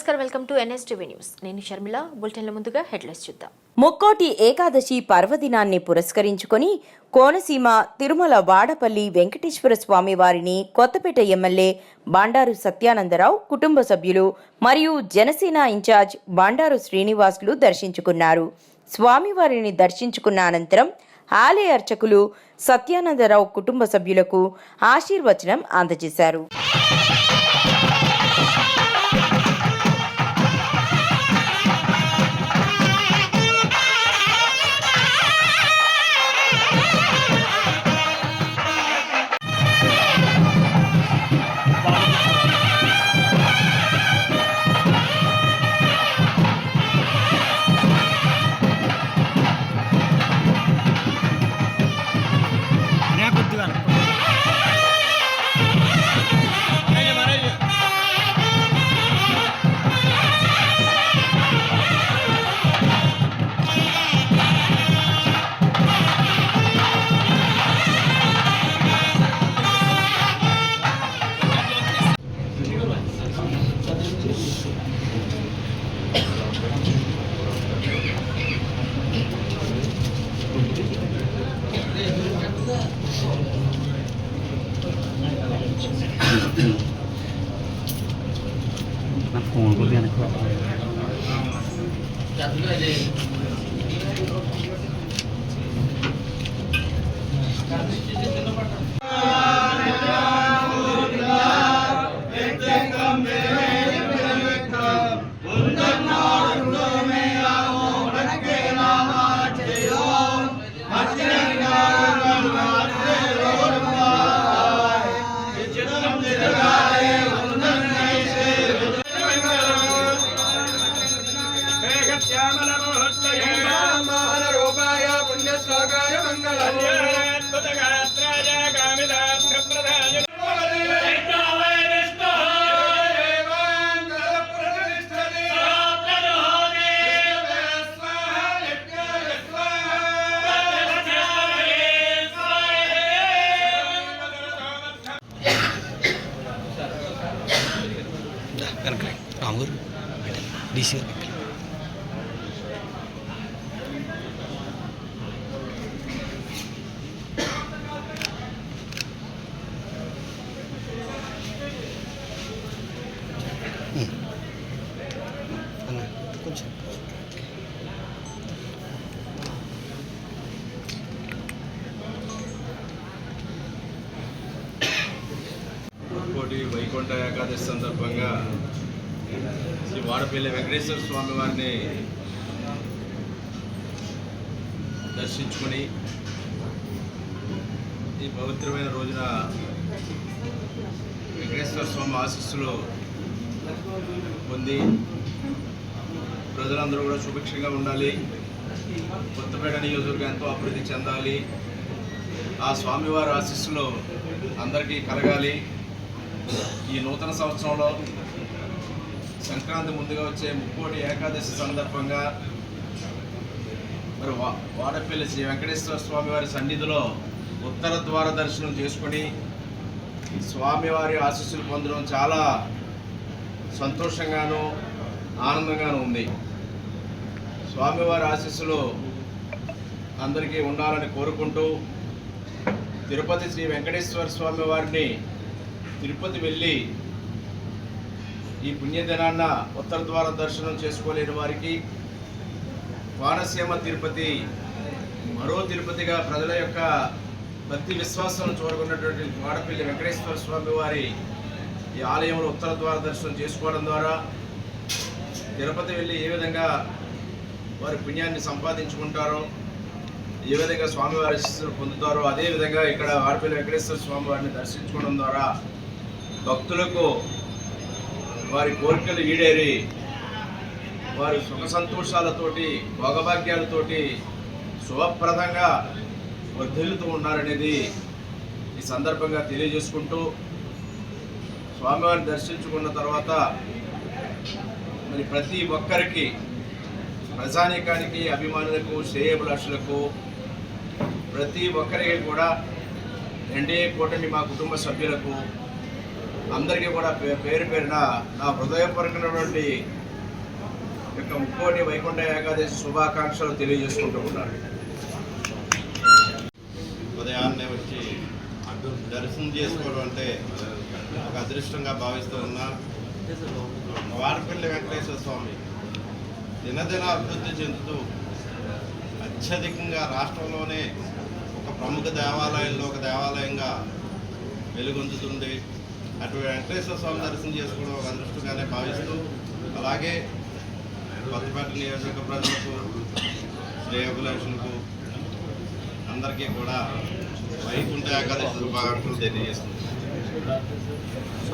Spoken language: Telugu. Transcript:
నమస్కారం, వెల్కమ్ టు NSTV న్యూస్. నేను షర్మిల. బులెటిన్ల ముందుగా హెడ్లైన్స్ చూద్దాం. ముక్కోటి ఏకాదశి పర్వదినాన్ని పురస్కరించుకొని కోనసీమ తిరుమల వాడపల్లి వెంకటేశ్వర స్వామి వారిని కొత్తపేట ఎమ్మెల్యే బండారు సత్యానందరావు కుటుంబ సభ్యులు మరియు జనసేన ఇన్ఛార్జ్ బండారు శ్రీనివాసులు దర్శించుకున్నారు. స్వామివారిని దర్శించుకున్న అనంతరం ఆలయ అర్చకులు సత్యానందరావు కుటుంబ సభ్యులకు ఆశీర్వచనం అందజేశారు. फोन को देने को DC వైకుంఠ ఏకాదశి సందర్భంగా శ్రీ వాడపల్లి వెంకటేశ్వర స్వామి వారిని దర్శించుకొని ఈ పవిత్రమైన రోజున వెంకటేశ్వర స్వామి ఆశీస్సులు పొంది ప్రజలందరూ కూడా సుభిక్షంగా ఉండాలి, కొత్తపేట నియోజకవర్గం ఎంతో అభివృద్ధి చెందాలి, ఆ స్వామివారి ఆశీస్సులు అందరికీ కలగాలి. ఈ నూతన సంవత్సరంలో సంక్రాంతి ముందుగా వచ్చే ముక్కోటి ఏకాదశి సందర్భంగా మరి వాడపల్లి శ్రీ వెంకటేశ్వర స్వామివారి సన్నిధిలో ఉత్తర ద్వార దర్శనం చేసుకొని స్వామివారి ఆశీస్సులు పొందడం చాలా సంతోషంగాను ఆనందంగాను ఉంది. స్వామివారి ఆశీస్సులు అందరికీ ఉండాలని కోరుకుంటూ తిరుపతి శ్రీ వెంకటేశ్వర స్వామి వారిని తిరుపతి వెళ్ళి ఈ పుణ్యదినాన్న ఉత్తర ద్వార దర్శనం చేసుకోలేని వారికి కోనసీమ తిరుపతి మరో తిరుపతిగా ప్రజల యొక్క భక్తి విశ్వాసాలను చూరగొన్నటువంటి వాడపల్లి వెంకటేశ్వర స్వామి వారి ఈ ఆలయంలో ఉత్తర ద్వార దర్శనం చేసుకోవడం ద్వారా తిరుపతి వెళ్ళి ఏ విధంగా వారి పుణ్యాన్ని సంపాదించుకుంటారో, ఏ విధంగా స్వామివారి ఆశీస్సులు పొందుతారో, అదేవిధంగా ఇక్కడ వాడపల్లి వెంకటేశ్వర స్వామి వారిని దర్శించుకోవడం ద్వారా భక్తులకు వారి కోరికలు ఈడేరి వారి సుఖ సంతోషాలతోటి భోగభాగ్యాలతోటి శుభప్రదంగా వర్ధిల్లుతూ ఉన్నారనేది ఈ సందర్భంగా తెలియజేసుకుంటూ, స్వామివారిని దర్శించుకున్న తర్వాత మరి ప్రతి ఒక్కరికి, ప్రజానీకానికి, అభిమానులకు, శ్రేయోభిలాషులకు ప్రతి ఒక్కరికి కూడా ఎన్డీఏ కూటమి మా కుటుంబ సభ్యులకు అందరికీ కూడా పేరు పేరున నా హృదయపూర్వకమైనటువంటి యొక్క ముక్కోటి వైకుంఠ ఏకాదశి శుభాకాంక్షలు తెలియజేసుకుంటూ ఉన్నాను. ఉదయాన్నే వచ్చి దర్శనం చేసుకోవడం అంటే ఒక అదృష్టంగా భావిస్తూ ఉన్నా. వాడపల్లి వెంకటేశ్వర స్వామి దినదిన అభివృద్ధి చెందుతూ అత్యధికంగా రాష్ట్రంలోనే ఒక ప్రముఖ దేవాలయాల్లో ఒక దేవాలయంగా వెలుగొందుతుంది. అటు వెంకటేశ్వర స్వామి దర్శనం చేసుకోవడం ఒక అదృష్టంగానే భావిస్తూ, అలాగే కొత్తపేట నియోజక ప్రజలకు, శ్రేయోభిలాషులకు అందరికీ కూడా వైకుంఠ ఏకాదశి శుభాకాంక్షలు తెలియజేస్తుంది.